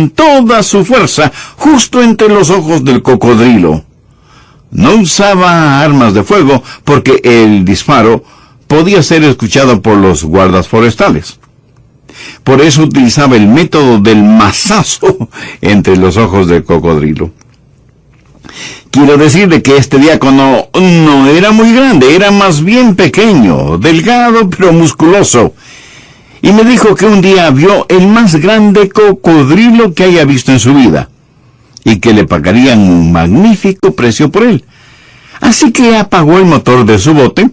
con toda su fuerza justo entre los ojos del cocodrilo. No usaba armas de fuego porque el disparo podía ser escuchado por los guardas forestales. Por eso utilizaba el método del mazazo entre los ojos del cocodrilo. Quiero decirle que este diácono no era muy grande, era más bien pequeño, delgado pero musculoso. Y me dijo que un día vio el más grande cocodrilo que haya visto en su vida, y que le pagarían un magnífico precio por él. Así que apagó el motor de su bote,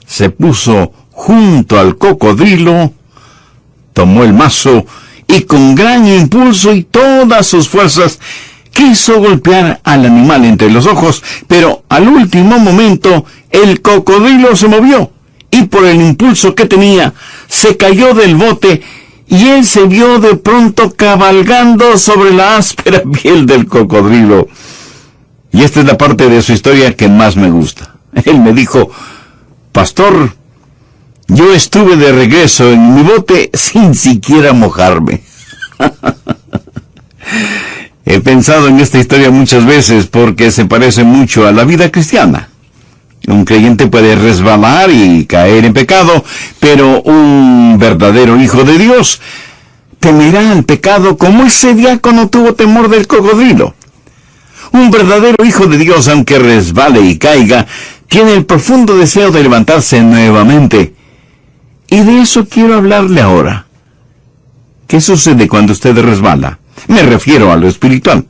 se puso junto al cocodrilo, tomó el mazo y con gran impulso y todas sus fuerzas quiso golpear al animal entre los ojos, pero al último momento el cocodrilo se movió y por el impulso que tenía se cayó del bote y él se vio de pronto cabalgando sobre la áspera piel del cocodrilo. Y esta es la parte de su historia que más me gusta. Él me dijo: pastor, yo estuve de regreso en mi bote sin siquiera mojarme. He pensado en esta historia muchas veces porque se parece mucho a la vida cristiana. Un creyente puede resbalar y caer en pecado, pero un verdadero hijo de Dios temerá al pecado como ese diácono tuvo temor del cocodrilo. Un verdadero hijo de Dios, aunque resbale y caiga, tiene el profundo deseo de levantarse nuevamente. Y de eso quiero hablarle ahora. ¿Qué sucede cuando usted resbala? Me refiero a lo espiritual.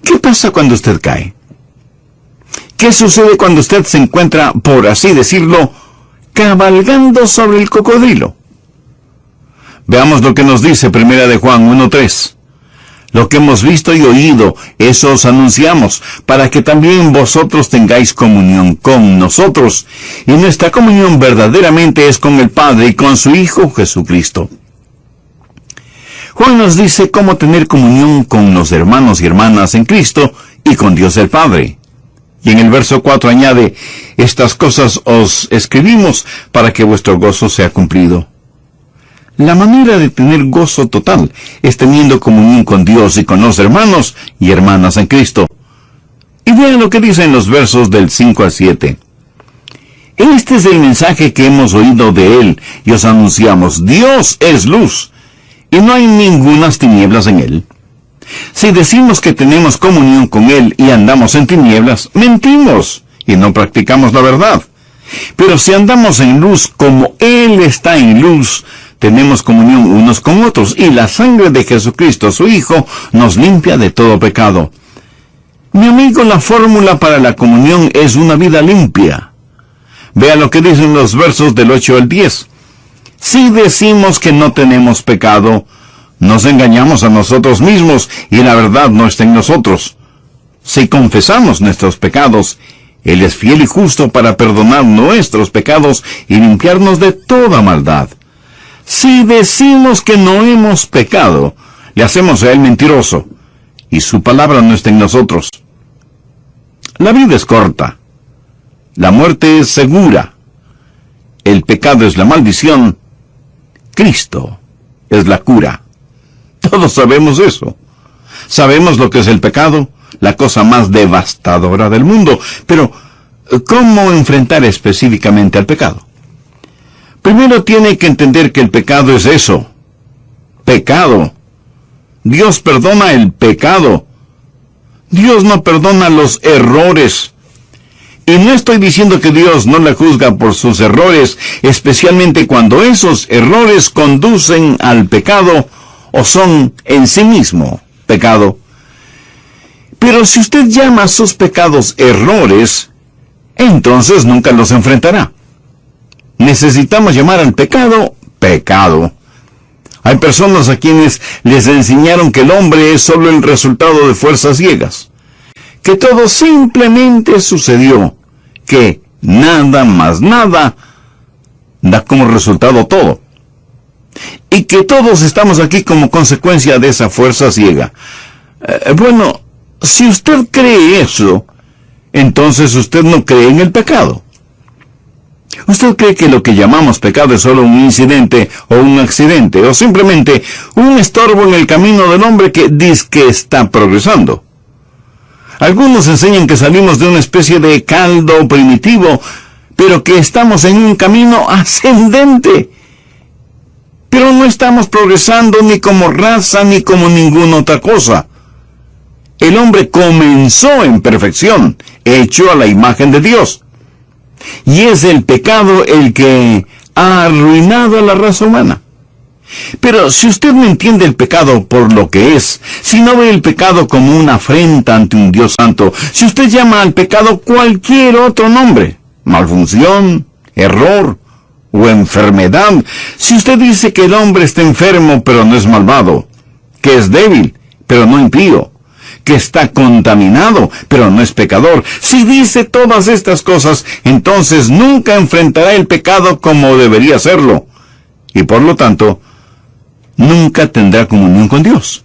¿Qué pasa cuando usted cae? ¿Qué sucede cuando usted se encuentra, por así decirlo, cabalgando sobre el cocodrilo? Veamos lo que nos dice 1 Juan 1:3. Lo que hemos visto y oído, eso os anunciamos, para que también vosotros tengáis comunión con nosotros. Y nuestra comunión verdaderamente es con el Padre y con su Hijo Jesucristo. Juan nos dice cómo tener comunión con los hermanos y hermanas en Cristo y con Dios el Padre. Y en el verso 4 añade: estas cosas os escribimos para que vuestro gozo sea cumplido. La manera de tener gozo total es teniendo comunión con Dios y con los hermanos y hermanas en Cristo. Y vean lo que dicen los versos del 5 al 7. Este es el mensaje que hemos oído de Él y os anunciamos: Dios es luz, y no hay ningunas tinieblas en Él. Si decimos que tenemos comunión con Él y andamos en tinieblas, mentimos y no practicamos la verdad. Pero si andamos en luz como Él está en luz, tenemos comunión unos con otros, y la sangre de Jesucristo, su Hijo, nos limpia de todo pecado. Mi amigo, la fórmula para la comunión es una vida limpia. Vea lo que dicen los versos del 8 al 10. Si decimos que no tenemos pecado, nos engañamos a nosotros mismos, y la verdad no está en nosotros. Si confesamos nuestros pecados, Él es fiel y justo para perdonar nuestros pecados y limpiarnos de toda maldad. Si decimos que no hemos pecado, le hacemos a Él mentiroso, y su palabra no está en nosotros. La vida es corta. La muerte es segura. El pecado es la maldición. Cristo es la cura. Todos sabemos eso. Sabemos lo que es el pecado, la cosa más devastadora del mundo. Pero, ¿cómo enfrentar específicamente al pecado? Primero tiene que entender que el pecado es eso. Pecado. Dios perdona el pecado. Dios no perdona los errores. Y no estoy diciendo que Dios no le juzga por sus errores, especialmente cuando esos errores conducen al pecado o son en sí mismo pecado. Pero si usted llama a sus pecados errores, entonces nunca los enfrentará. Necesitamos llamar al pecado, pecado. Hay personas a quienes les enseñaron que el hombre es solo el resultado de fuerzas ciegas, que todo simplemente sucedió, que nada más nada da como resultado todo, y que todos estamos aquí como consecuencia de esa fuerza ciega. Bueno, si usted cree eso, entonces usted no cree en el pecado. ¿Usted cree que lo que llamamos pecado es solo un incidente o un accidente o simplemente un estorbo en el camino del hombre que dice que está progresando? Algunos enseñan que salimos de una especie de caldo primitivo, pero que estamos en un camino ascendente. Pero no estamos progresando ni como raza ni como ninguna otra cosa. El hombre comenzó en perfección, hecho a la imagen de Dios. Y es el pecado el que ha arruinado a la raza humana. Pero si usted no entiende el pecado por lo que es, si no ve el pecado como una afrenta ante un Dios santo, si usted llama al pecado cualquier otro nombre, malfunción, error o enfermedad, si usted dice que el hombre está enfermo pero no es malvado, que es débil pero no impío, que está contaminado pero no es pecador, si dice todas estas cosas, entonces nunca enfrentará el pecado como debería hacerlo, y por lo tanto, nunca tendrá comunión con Dios.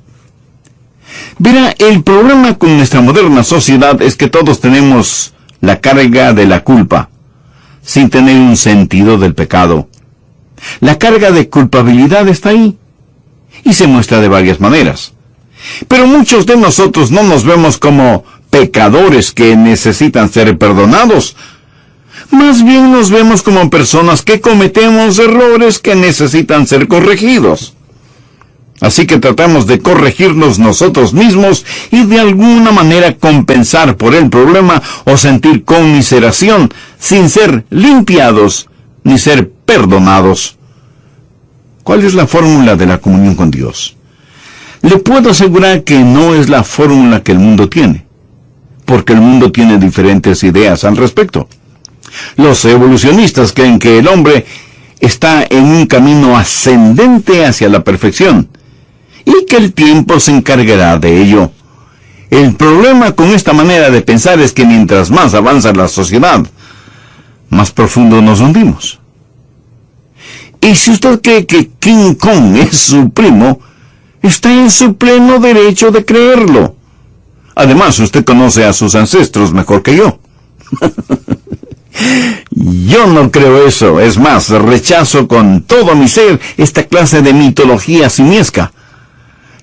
Verá, el problema con nuestra moderna sociedad es que todos tenemos la carga de la culpa, sin tener un sentido del pecado. La carga de culpabilidad está ahí, y se muestra de varias maneras. Pero muchos de nosotros no nos vemos como pecadores que necesitan ser perdonados. Más bien nos vemos como personas que cometemos errores que necesitan ser corregidos. Así que tratamos de corregirnos nosotros mismos y de alguna manera compensar por el problema o sentir conmiseración sin ser limpiados ni ser perdonados. ¿Cuál es la fórmula de la comunión con Dios? Le puedo asegurar que no es la fórmula que el mundo tiene, porque el mundo tiene diferentes ideas al respecto. Los evolucionistas creen que el hombre está en un camino ascendente hacia la perfección, y que el tiempo se encargará de ello. El problema con esta manera de pensar es que mientras más avanza la sociedad, más profundo nos hundimos. Y si usted cree que King Kong es su primo, está en su pleno derecho de creerlo. Además, usted conoce a sus ancestros mejor que yo. Yo no creo eso. Es más, rechazo con todo mi ser esta clase de mitología simiesca.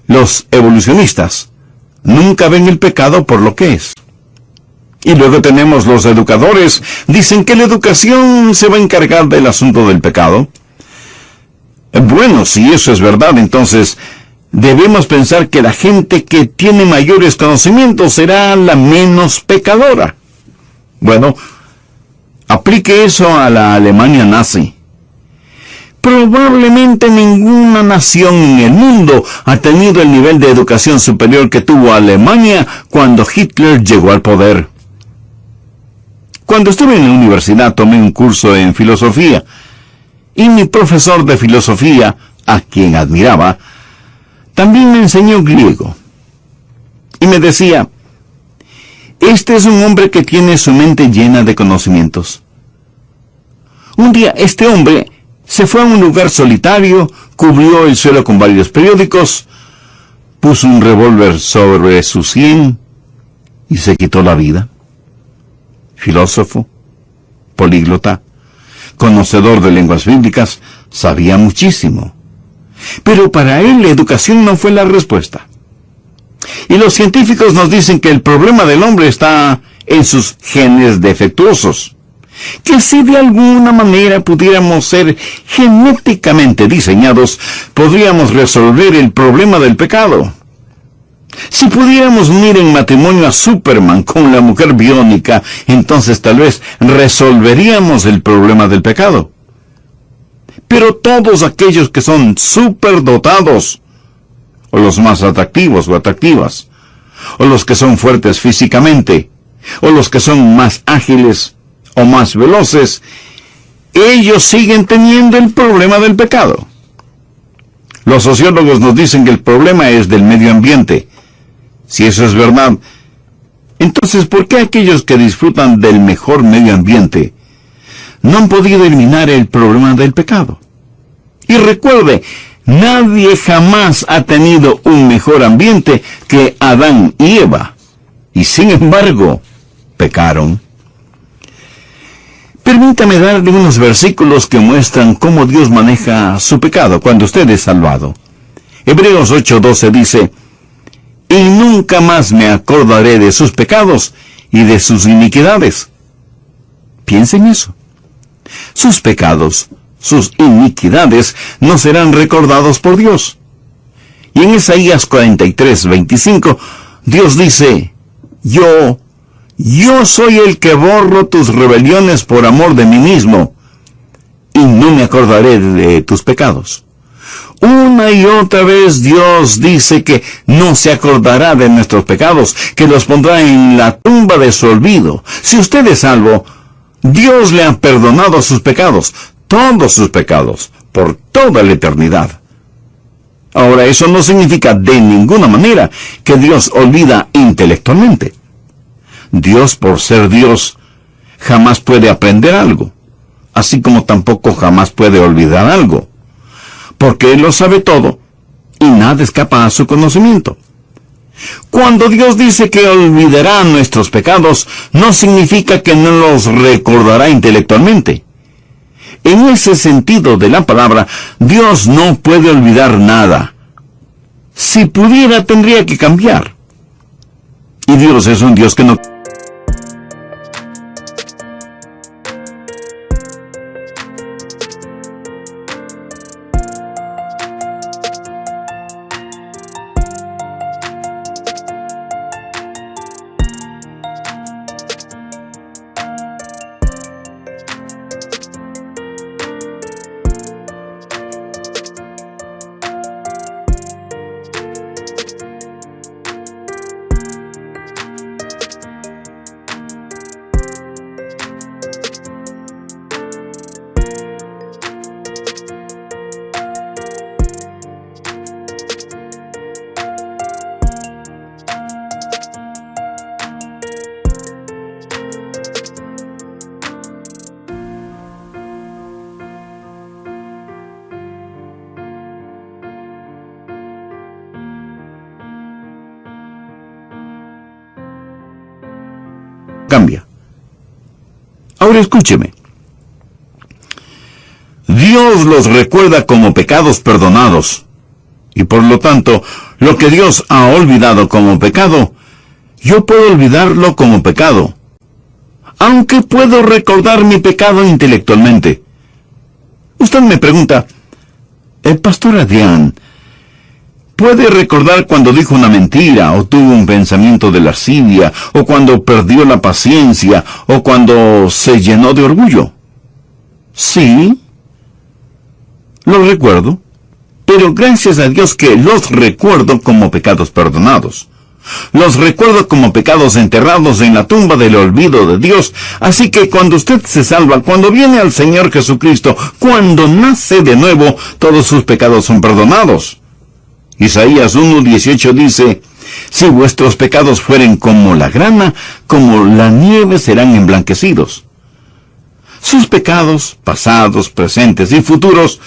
Los evolucionistas nunca ven el pecado por lo que es. Y luego tenemos los educadores. Dicen que la educación se va a encargar del asunto del pecado. Bueno, si eso es verdad, entonces debemos pensar que la gente que tiene mayores conocimientos será la menos pecadora. Bueno, aplique eso a la Alemania nazi. Probablemente ninguna nación en el mundo ha tenido el nivel de educación superior que tuvo Alemania cuando Hitler llegó al poder. Cuando estuve en la universidad tomé un curso en filosofía, y mi profesor de filosofía, a quien admiraba, también me enseñó griego. Y me decía, este es un hombre que tiene su mente llena de conocimientos. Un día este hombre se fue a un lugar solitario, cubrió el suelo con varios periódicos, puso un revólver sobre su sien y se quitó la vida. Filósofo, políglota, conocedor de lenguas bíblicas, sabía muchísimo. Pero para él la educación no fue la respuesta. Y los científicos nos dicen que el problema del hombre está en sus genes defectuosos. Que si de alguna manera pudiéramos ser genéticamente diseñados, podríamos resolver el problema del pecado. Si pudiéramos unir en matrimonio a Superman con la mujer biónica, entonces tal vez resolveríamos el problema del pecado. Pero todos aquellos que son superdotados, o los más atractivos o atractivas, o los que son fuertes físicamente, o los que son más ágiles o más veloces, ellos siguen teniendo el problema del pecado. Los sociólogos nos dicen que el problema es del medio ambiente. Si eso es verdad, entonces ¿por qué aquellos que disfrutan del mejor medio ambiente no han podido eliminar el problema del pecado? Y recuerde, nadie jamás ha tenido un mejor ambiente que Adán y Eva, y sin embargo, pecaron. Permítame darle unos versículos que muestran cómo Dios maneja su pecado cuando usted es salvado. Hebreos 8:12 dice: y nunca más me acordaré de sus pecados y de sus iniquidades. Piensa en eso. Sus pecados, sus iniquidades, no serán recordados por Dios. Y en Isaías 43:25, Dios dice: Yo soy el que borro tus rebeliones por amor de mí mismo, y no me acordaré de tus pecados. Una y otra vez Dios dice que no se acordará de nuestros pecados, que los pondrá en la tumba de su olvido. Si usted es salvo, Dios le ha perdonado sus pecados, todos sus pecados, por toda la eternidad. Ahora, eso no significa de ninguna manera que Dios olvida intelectualmente. Dios, por ser Dios, jamás puede aprender algo, así como tampoco jamás puede olvidar algo, porque Él lo sabe todo y nada escapa a su conocimiento. Cuando Dios dice que olvidará nuestros pecados, no significa que no los recordará intelectualmente. En ese sentido de la palabra, Dios no puede olvidar nada. Si pudiera, tendría que cambiar. Y Dios es un Dios que no... cambia. Ahora escúcheme. Dios los recuerda como pecados perdonados, y por lo tanto, lo que Dios ha olvidado como pecado, yo puedo olvidarlo como pecado, aunque puedo recordar mi pecado intelectualmente. Usted me pregunta: Pastor Adrián, ¿puede recordar cuando dijo una mentira, o tuvo un pensamiento de lascivia, o cuando perdió la paciencia, o cuando se llenó de orgullo? Sí, lo recuerdo, pero gracias a Dios que los recuerdo como pecados perdonados. Los recuerdo como pecados enterrados en la tumba del olvido de Dios. Así que cuando usted se salva, cuando viene al Señor Jesucristo, cuando nace de nuevo, todos sus pecados son perdonados. Isaías 1:18 dice: si vuestros pecados fueren como la grana, como la nieve serán emblanquecidos. Sus pecados, pasados, presentes y futuros,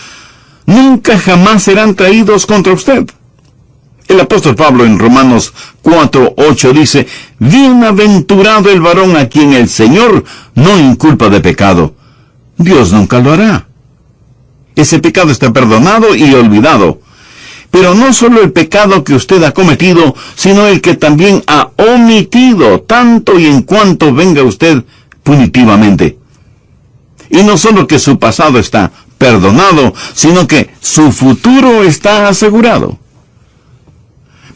nunca jamás serán traídos contra usted. El apóstol Pablo en Romanos 4:8 dice: bienaventurado el varón a quien el Señor no inculpa de pecado. Dios nunca lo hará. Ese pecado está perdonado y olvidado. Pero no solo el pecado que usted ha cometido, sino el que también ha omitido, tanto y en cuanto venga usted punitivamente. Y no solo que su pasado está perdonado, sino que su futuro está asegurado.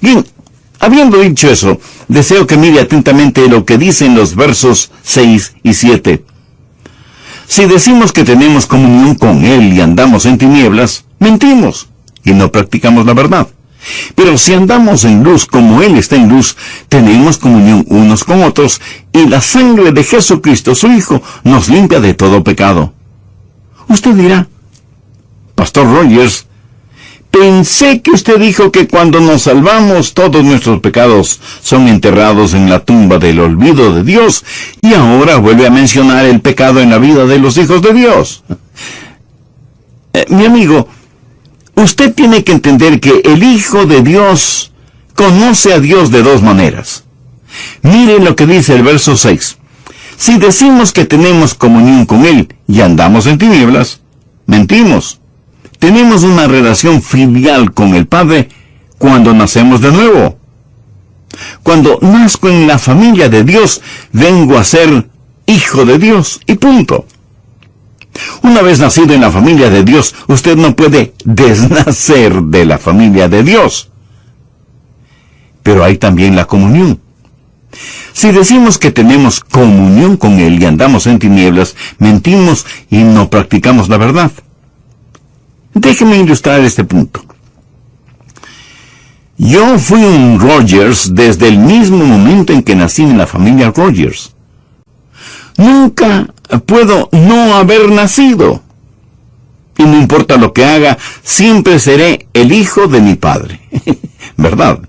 Bien, habiendo dicho eso, deseo que mire atentamente lo que dicen los versos 6 y 7. Si decimos que tenemos comunión con Él y andamos en tinieblas, mentimos y no practicamos la verdad. Pero si andamos en luz como Él está en luz, tenemos comunión unos con otros, y la sangre de Jesucristo, su Hijo, nos limpia de todo pecado. Usted dirá: Pastor Rogers, pensé que usted dijo que cuando nos salvamos todos nuestros pecados son enterrados en la tumba del olvido de Dios, y ahora vuelve a mencionar el pecado en la vida de los hijos de Dios. Mi amigo, usted tiene que entender que el Hijo de Dios conoce a Dios de dos maneras. Mire lo que dice el verso 6. Si decimos que tenemos comunión con Él y andamos en tinieblas, mentimos. Tenemos una relación filial con el Padre cuando nacemos de nuevo. Cuando nazco en la familia de Dios, vengo a ser hijo de Dios y punto. Una vez nacido en la familia de Dios, usted no puede desnacer de la familia de Dios. Pero hay también la comunión. Si decimos que tenemos comunión con Él y andamos en tinieblas, mentimos y no practicamos la verdad. Déjeme ilustrar este punto. Yo fui un Rogers desde el mismo momento en que nací en la familia Rogers. Nunca puedo no haber nacido. Y no importa lo que haga, siempre seré el hijo de mi padre. ¿Verdad?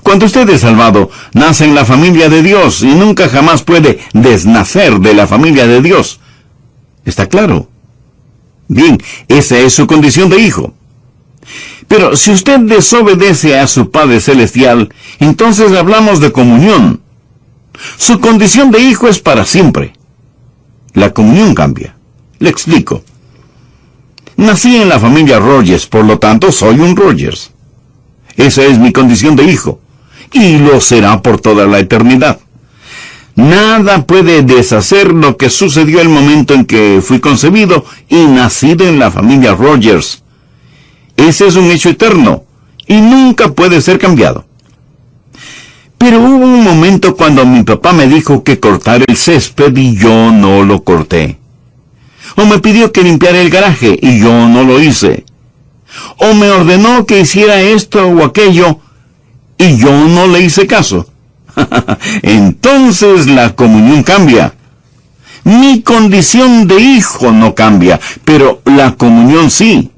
Cuando usted es salvado, nace en la familia de Dios y nunca jamás puede desnacer de la familia de Dios. ¿Está claro? Bien, esa es su condición de hijo. Pero si usted desobedece a su Padre Celestial, entonces hablamos de comunión. Su condición de hijo es para siempre. La comunión cambia. Le explico. Nací en la familia Rogers, por lo tanto soy un Rogers. Esa es mi condición de hijo, y lo será por toda la eternidad. Nada puede deshacer lo que sucedió el momento en que fui concebido y nacido en la familia Rogers. Ese es un hecho eterno, y nunca puede ser cambiado. Pero hubo un momento cuando mi papá me dijo que cortara el césped y yo no lo corté. O me pidió que limpiara el garaje y yo no lo hice. O me ordenó que hiciera esto o aquello y yo no le hice caso. Entonces la comunión cambia. Mi condición de hijo no cambia, pero la comunión sí.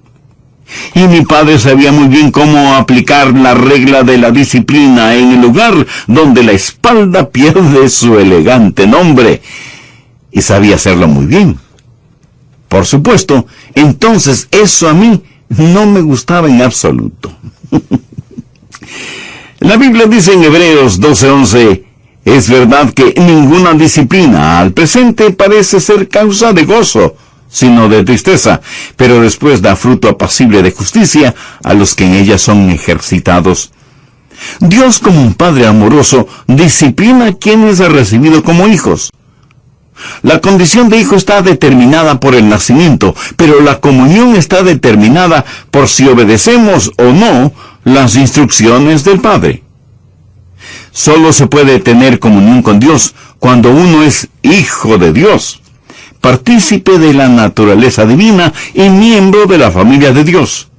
Y mi padre sabía muy bien cómo aplicar la regla de la disciplina en el lugar donde la espalda pierde su elegante nombre. Y sabía hacerlo muy bien. Por supuesto, entonces eso a mí no me gustaba en absoluto. La Biblia dice en Hebreos 12:11, es verdad que ninguna disciplina al presente parece ser causa de gozo, sino de tristeza, pero después da fruto apacible de justicia a los que en ella son ejercitados. Dios, como un Padre amoroso, disciplina a quienes ha recibido como hijos. La condición de hijo está determinada por el nacimiento, pero la comunión está determinada por si obedecemos o no las instrucciones del Padre. Solo se puede tener comunión con Dios cuando uno es hijo de Dios, partícipe de la naturaleza divina y miembro de la familia de Dios.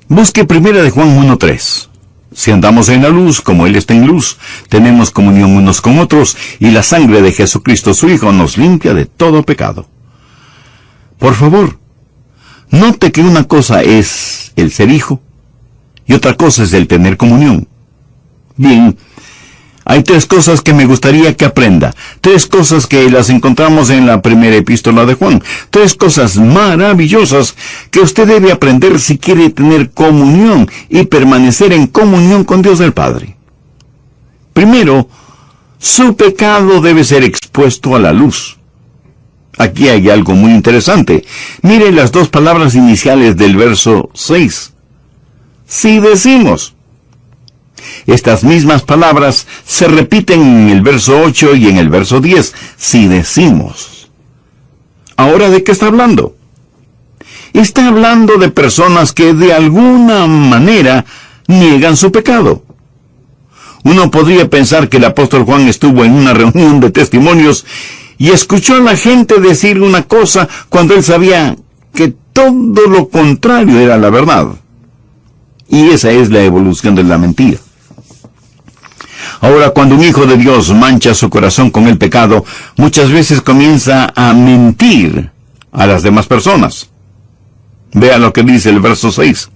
Busque 1 Juan 1:3. Si andamos en la luz, como Él está en luz, tenemos comunión unos con otros, y la sangre de Jesucristo su Hijo nos limpia de todo pecado. Por favor, note que una cosa es el ser hijo, y otra cosa es el tener comunión. Bien, hay 3 cosas que me gustaría que aprenda. 3 cosas que las encontramos en la primera epístola de Juan. 3 cosas maravillosas que usted debe aprender si quiere tener comunión y permanecer en comunión con Dios el Padre. Primero, su pecado debe ser expuesto a la luz. Aquí hay algo muy interesante. Mire las 2 palabras iniciales del verso 6. Si decimos. Estas mismas palabras se repiten en el verso 8 y en el verso 10, si decimos. ¿Ahora de qué está hablando? Está hablando de personas que de alguna manera niegan su pecado. Uno podría pensar que el apóstol Juan estuvo en una reunión de testimonios y escuchó a la gente decir una cosa cuando él sabía que todo lo contrario era la verdad. Y esa es la evolución de la mentira. Ahora, cuando un hijo de Dios mancha su corazón con el pecado, muchas veces comienza a mentir a las demás personas. Vea lo que dice el verso 6.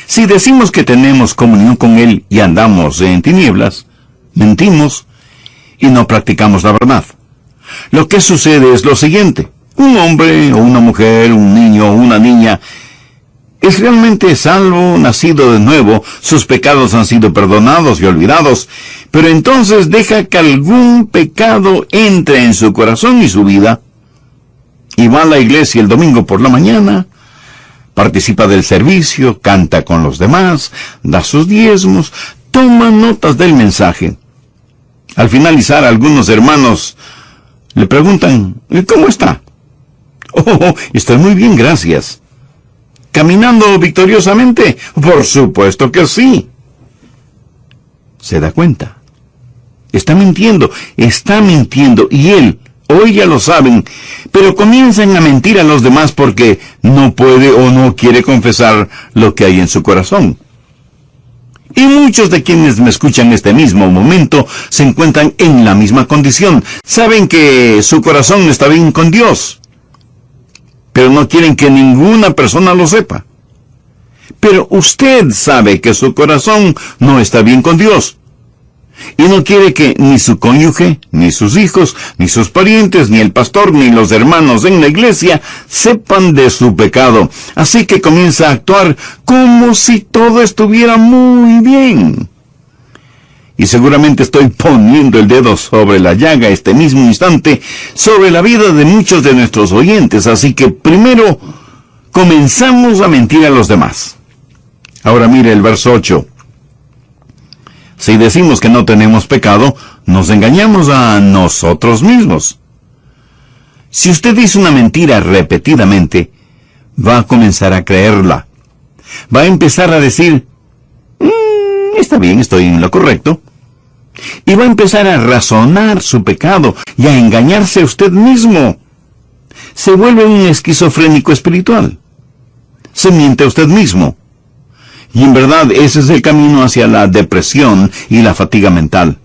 Si decimos que tenemos comunión con Él y andamos en tinieblas, mentimos y no practicamos la verdad. Lo que sucede es lo siguiente. Un hombre o una mujer, un niño o una niña es realmente salvo, nacido de nuevo, sus pecados han sido perdonados y olvidados, Pero entonces deja que algún pecado entre en su corazón y su vida, y va a la iglesia el domingo por la mañana, participa del servicio, canta con los demás, da sus diezmos, toma notas del mensaje. Al finalizar, algunos hermanos le preguntan, ¿cómo está? Oh, estoy muy bien, gracias. ¿Caminando victoriosamente? Por supuesto que sí. Se da cuenta. Está mintiendo, y él o ella lo saben, pero comienzan a mentir a los demás porque no puede o no quiere confesar lo que hay en su corazón. Y muchos de quienes me escuchan en este mismo momento se encuentran en la misma condición. Saben que su corazón no está bien con Dios, pero no quieren que ninguna persona lo sepa. Pero usted sabe que su corazón no está bien con Dios, y no quiere que ni su cónyuge, ni sus hijos, ni sus parientes, ni el pastor, ni los hermanos en la iglesia sepan de su pecado. Así que comienza a actuar como si todo estuviera muy bien. Y seguramente estoy poniendo el dedo sobre la llaga este mismo instante, sobre la vida de muchos de nuestros oyentes. Así que primero comenzamos a mentir a los demás. Ahora mire el verso 8. Si decimos que no tenemos pecado, nos engañamos a nosotros mismos. Si usted dice una mentira repetidamente, va a comenzar a creerla. Va a empezar a decir, está bien, estoy en lo correcto. Y va a empezar a razonar su pecado y a engañarse a usted mismo. Se vuelve un esquizofrénico espiritual. Se miente a usted mismo. Y en verdad ese es el camino hacia la depresión y la fatiga mental.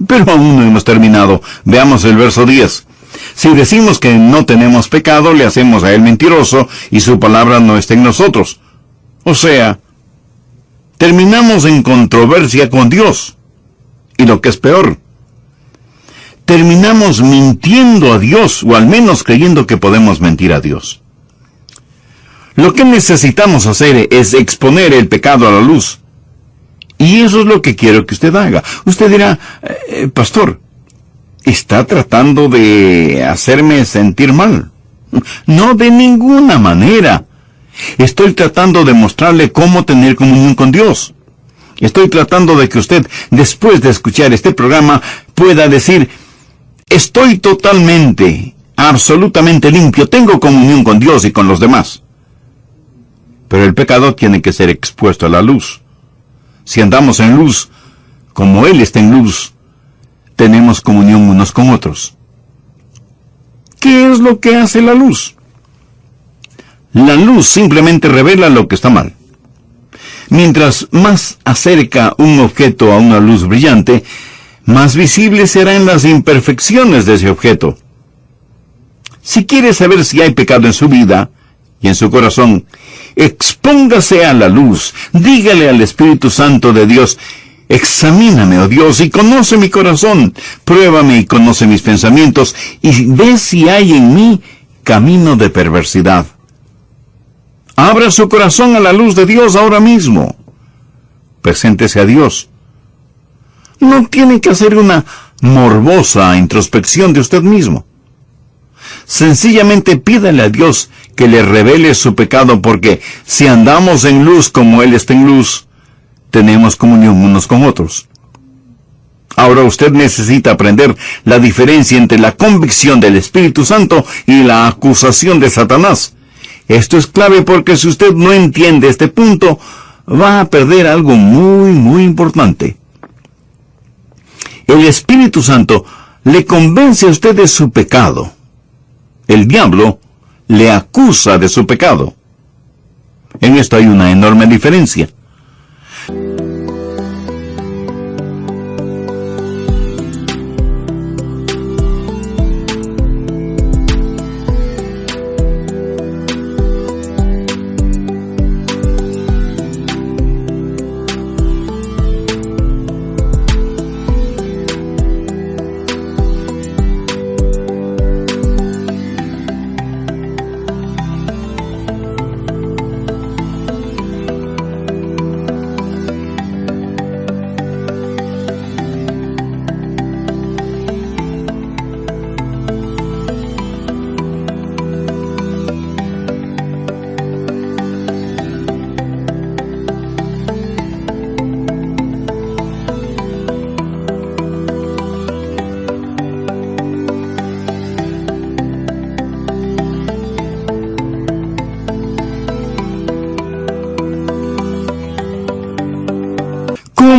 Pero aún no hemos terminado. Veamos el verso 10. Si decimos que no tenemos pecado, le hacemos a él mentiroso y su palabra no está en nosotros. O sea, terminamos en controversia con Dios. Y lo que es peor, terminamos mintiendo a Dios, o al menos creyendo que podemos mentir a Dios. Lo que necesitamos hacer es exponer el pecado a la luz. Y eso es lo que quiero que usted haga. Usted dirá, pastor, ¿está tratando de hacerme sentir mal? No, de ninguna manera. Estoy tratando de mostrarle cómo tener comunión con Dios. Estoy tratando de que usted, después de escuchar este programa, pueda decir, estoy totalmente, absolutamente limpio, tengo comunión con Dios y con los demás. Pero el pecado tiene que ser expuesto a la luz. Si andamos en luz, como Él está en luz, tenemos comunión unos con otros. ¿Qué es lo que hace la luz? La luz simplemente revela lo que está mal. Mientras más acerca un objeto a una luz brillante, más visibles serán las imperfecciones de ese objeto. Si quiere saber si hay pecado en su vida y en su corazón, expóngase a la luz, dígale al Espíritu Santo de Dios, examíname, oh Dios, y conoce mi corazón, pruébame y conoce mis pensamientos, y ve si hay en mí camino de perversidad. Abra su corazón a la luz de Dios ahora mismo. Preséntese a Dios. No tiene que hacer una morbosa introspección de usted mismo. Sencillamente pídale a Dios que le revele su pecado, porque si andamos en luz como Él está en luz, tenemos comunión unos con otros. Ahora usted necesita aprender la diferencia entre la convicción del Espíritu Santo y la acusación de Satanás. Esto es clave, porque si usted no entiende este punto, va a perder algo muy, muy importante. El Espíritu Santo le convence a usted de su pecado. El diablo le acusa de su pecado. En esto hay una enorme diferencia.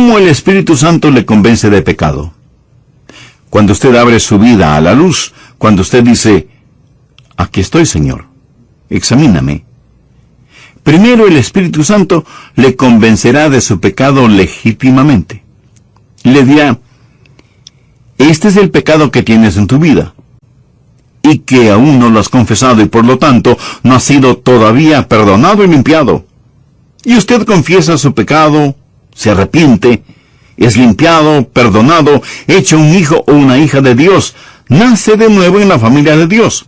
¿Cómo el Espíritu Santo le convence de pecado? Cuando usted abre su vida a la luz, cuando usted dice, aquí estoy, Señor, examíname. Primero el Espíritu Santo le convencerá de su pecado legítimamente. Le dirá, este es el pecado que tienes en tu vida, y que aún no lo has confesado y por lo tanto no ha sido todavía perdonado y limpiado. Y usted confiesa su pecado, se arrepiente, es limpiado, perdonado, hecho un hijo o una hija de Dios, nace de nuevo en la familia de Dios.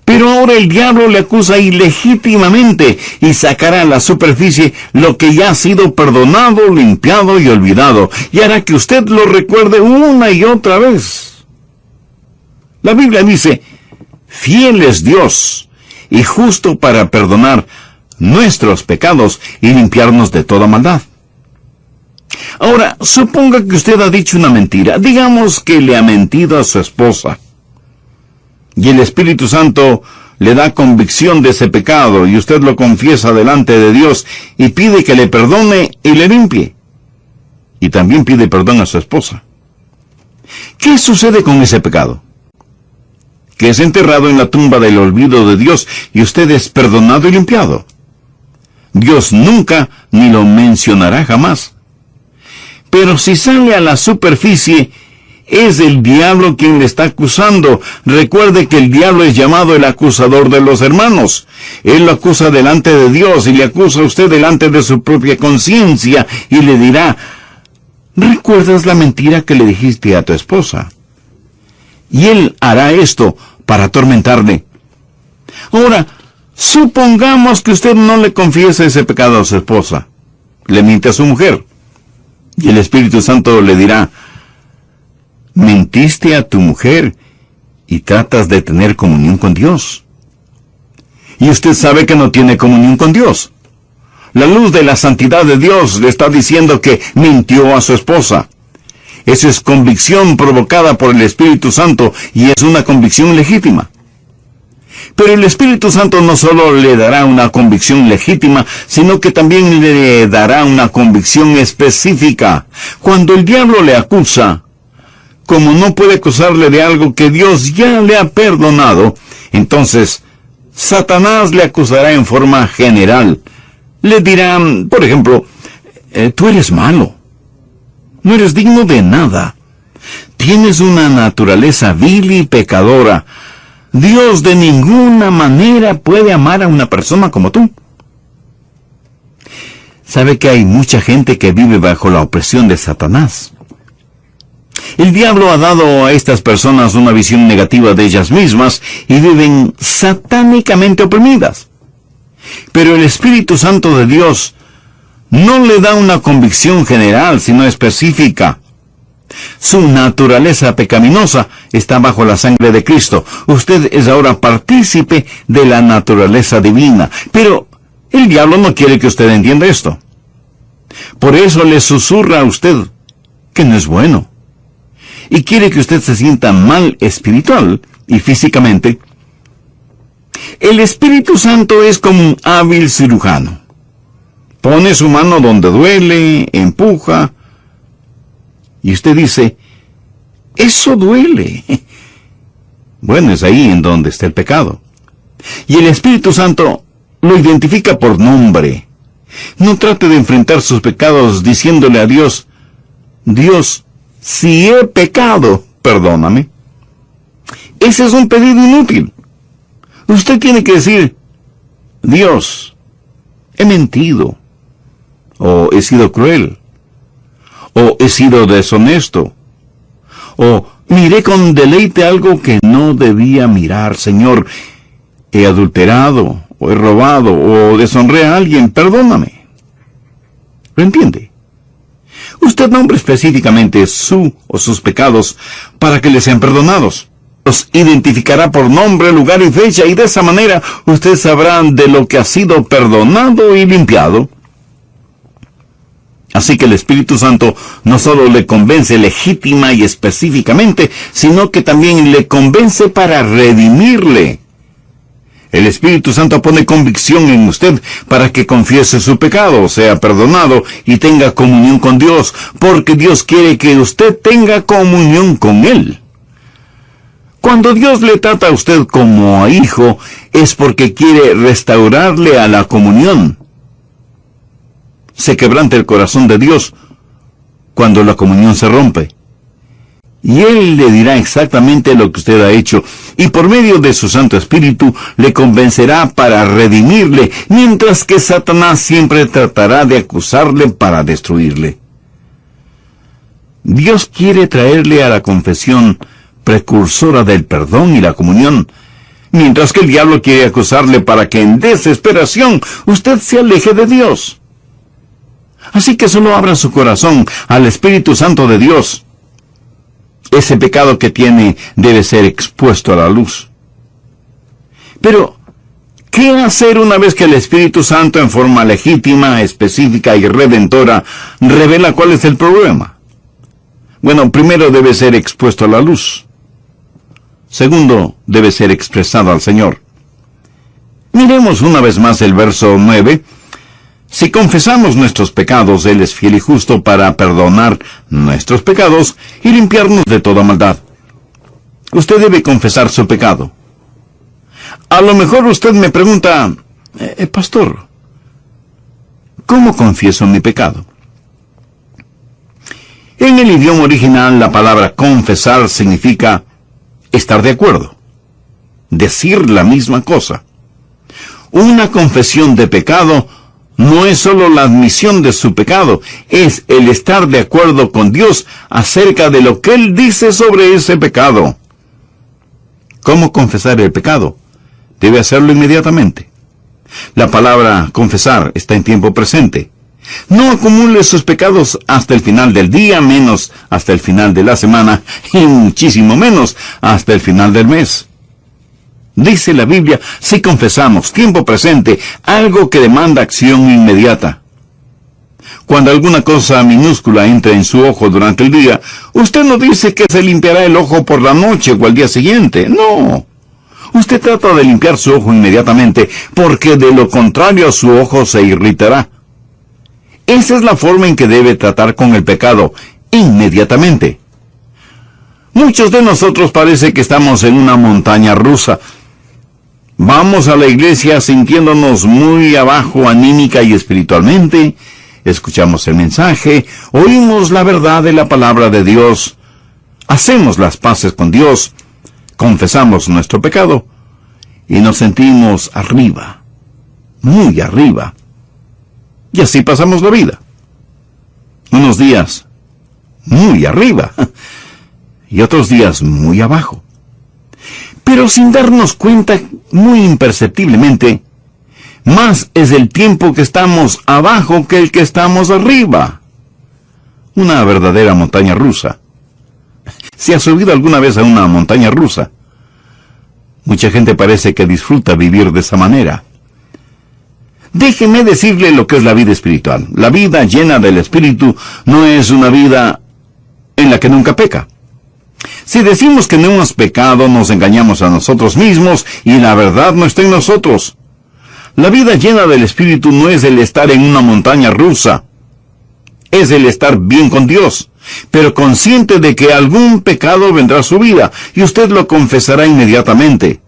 Pero ahora el diablo le acusa ilegítimamente y sacará a la superficie lo que ya ha sido perdonado, limpiado y olvidado, y hará que usted lo recuerde una y otra vez. La Biblia dice, fiel es Dios y justo para perdonar nuestros pecados y limpiarnos de toda maldad. Ahora, suponga que usted ha dicho una mentira. Digamos que le ha mentido a su esposa. Y el Espíritu Santo le da convicción de ese pecado y usted lo confiesa delante de Dios y pide que le perdone y le limpie. Y también pide perdón a su esposa. ¿Qué sucede con ese pecado? Que es enterrado en la tumba del olvido de Dios y usted es perdonado y limpiado. Dios nunca ni lo mencionará jamás. Pero si sale a la superficie, es el diablo quien le está acusando. Recuerde que el diablo es llamado el acusador de los hermanos. Él lo acusa delante de Dios y le acusa a usted delante de su propia conciencia y le dirá, ¿recuerdas la mentira que le dijiste a tu esposa? Y él hará esto para atormentarle. Ahora, supongamos que usted no le confiesa ese pecado a su esposa. Le miente a su mujer. Y el Espíritu Santo le dirá, mentiste a tu mujer y tratas de tener comunión con Dios. Y usted sabe que no tiene comunión con Dios. La luz de la santidad de Dios le está diciendo que mintió a su esposa. Eso es convicción provocada por el Espíritu Santo y es una convicción legítima. Pero el Espíritu Santo no solo le dará una convicción legítima, sino que también le dará una convicción específica. Cuando el diablo le acusa, como no puede acusarle de algo que Dios ya le ha perdonado, entonces Satanás le acusará en forma general. Le dirán, por ejemplo, tú eres malo, no eres digno de nada, tienes una naturaleza vil y pecadora. Dios de ninguna manera puede amar a una persona como tú. ¿Sabe que hay mucha gente que vive bajo la opresión de Satanás? El diablo ha dado a estas personas una visión negativa de ellas mismas y viven satánicamente oprimidas. Pero el Espíritu Santo de Dios no le da una convicción general, sino específica. Su naturaleza pecaminosa está bajo la sangre de Cristo. Usted es ahora partícipe de la naturaleza divina. Pero el diablo no quiere que usted entienda esto. Por eso le susurra a usted que no es bueno. Y quiere que usted se sienta mal espiritual y físicamente. El Espíritu Santo es como un hábil cirujano. Pone su mano donde duele, empuja, y usted dice, eso duele. Bueno, es ahí en donde está el pecado. Y el Espíritu Santo lo identifica por nombre. No trate de enfrentar sus pecados diciéndole a Dios, Dios, si he pecado, perdóname. Ese es un pedido inútil. Usted tiene que decir, Dios, he mentido, o he sido cruel, o he sido deshonesto, o miré con deleite algo que no debía mirar, Señor, he adulterado, o he robado, o deshonré a alguien, perdóname. ¿Lo entiende? Usted nombre específicamente su o sus pecados para que les sean perdonados. Los identificará por nombre, lugar y fecha, y de esa manera usted sabrá de lo que ha sido perdonado y limpiado. Así que el Espíritu Santo no solo le convence legítima y específicamente, sino que también le convence para redimirle. El Espíritu Santo pone convicción en usted para que confiese su pecado, sea perdonado y tenga comunión con Dios, porque Dios quiere que usted tenga comunión con Él. Cuando Dios le trata a usted como a hijo, es porque quiere restaurarle a la comunión. Se quebranta el corazón de Dios cuando la comunión se rompe. Y Él le dirá exactamente lo que usted ha hecho, y por medio de su Santo Espíritu le convencerá para redimirle, mientras que Satanás siempre tratará de acusarle para destruirle. Dios quiere traerle a la confesión precursora del perdón y la comunión, mientras que el diablo quiere acusarle para que en desesperación usted se aleje de Dios. Así que solo abra su corazón al Espíritu Santo de Dios. Ese pecado que tiene debe ser expuesto a la luz. Pero, ¿qué hacer una vez que el Espíritu Santo en forma legítima, específica y redentora revela cuál es el problema? Bueno, primero debe ser expuesto a la luz. Segundo, debe ser expresado al Señor. Miremos una vez más el verso 9. Si confesamos nuestros pecados, Él es fiel y justo para perdonar nuestros pecados y limpiarnos de toda maldad. Usted debe confesar su pecado. A lo mejor usted me pregunta, pastor, ¿cómo confieso mi pecado? En el idioma original, la palabra confesar significa estar de acuerdo, decir la misma cosa. Una confesión de pecado no es solo la admisión de su pecado, es el estar de acuerdo con Dios acerca de lo que Él dice sobre ese pecado. ¿Cómo confesar el pecado? Debe hacerlo inmediatamente. La palabra confesar está en tiempo presente. No acumule sus pecados hasta el final del día, menos hasta el final de la semana, y muchísimo menos hasta el final del mes. Dice la Biblia, si confesamos, tiempo presente, algo que demanda acción inmediata. Cuando alguna cosa minúscula entra en su ojo durante el día, usted no dice que se limpiará el ojo por la noche o al día siguiente. No. Usted trata de limpiar su ojo inmediatamente, porque de lo contrario su ojo se irritará. Esa es la forma en que debe tratar con el pecado, inmediatamente. Muchos de nosotros parece que estamos en una montaña rusa. Vamos a la iglesia sintiéndonos muy abajo anímica y espiritualmente, escuchamos el mensaje, oímos la verdad de la palabra de Dios, hacemos las paces con Dios, confesamos nuestro pecado y nos sentimos arriba, muy arriba. Y así pasamos la vida. Unos días muy arriba y otros días muy abajo. Pero sin darnos cuenta, muy imperceptiblemente, más es el tiempo que estamos abajo que el que estamos arriba. Una verdadera montaña rusa. ¿Se ha subido alguna vez a una montaña rusa? Mucha gente parece que disfruta vivir de esa manera. Déjeme decirle lo que es la vida espiritual. La vida llena del Espíritu no es una vida en la que nunca peca. Si decimos que no hemos pecado, nos engañamos a nosotros mismos y la verdad no está en nosotros. La vida llena del Espíritu no es el estar en una montaña rusa. Es el estar bien con Dios, pero consciente de que algún pecado vendrá a su vida y usted lo confesará inmediatamente.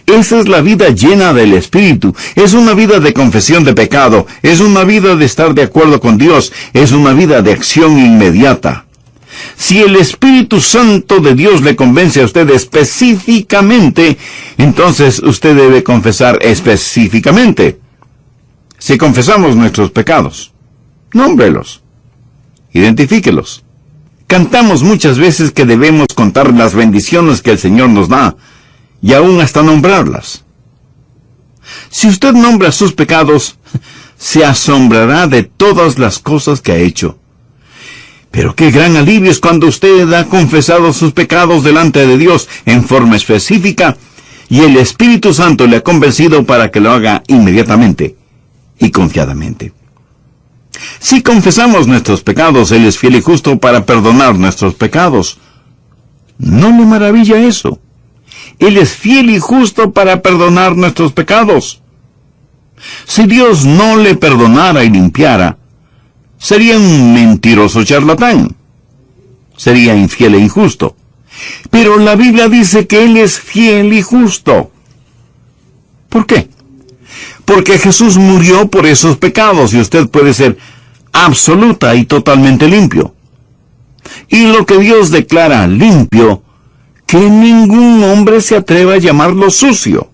Esa es la vida llena del Espíritu. Es una vida de confesión de pecado. Es una vida de estar de acuerdo con Dios. Es una vida de acción inmediata. Si el Espíritu Santo de Dios le convence a usted específicamente, entonces usted debe confesar específicamente. Si confesamos nuestros pecados, nómbrelos, identifíquelos. Cantamos muchas veces que debemos contar las bendiciones que el Señor nos da, y aún hasta nombrarlas. Si usted nombra sus pecados, se asombrará de todas las cosas que ha hecho. Pero qué gran alivio es cuando usted ha confesado sus pecados delante de Dios en forma específica, y el Espíritu Santo le ha convencido para que lo haga inmediatamente y confiadamente. Si confesamos nuestros pecados, Él es fiel y justo para perdonar nuestros pecados. ¿No le maravilla eso? Él es fiel y justo para perdonar nuestros pecados. Si Dios no le perdonara y limpiara, sería un mentiroso charlatán. Sería infiel e injusto. Pero la Biblia dice que Él es fiel y justo. ¿Por qué? Porque Jesús murió por esos pecados y usted puede ser absoluta y totalmente limpio. Y lo que Dios declara limpio, que ningún hombre se atreva a llamarlo sucio.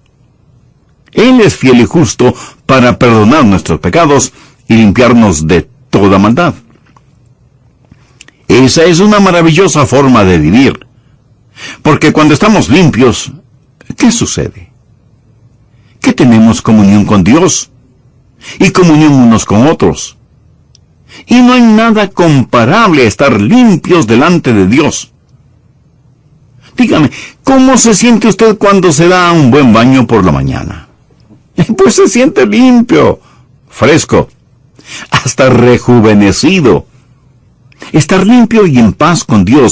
Él es fiel y justo para perdonar nuestros pecados y limpiarnos de toda maldad. Esa es una maravillosa forma de vivir. Porque cuando estamos limpios, ¿qué sucede? Que tenemos comunión con Dios y comunión unos con otros. Y no hay nada comparable a estar limpios delante de Dios. Dígame, ¿cómo se siente usted cuando se da un buen baño por la mañana? Pues se siente limpio, fresco, hasta rejuvenecido. Estar limpio y en paz con Dios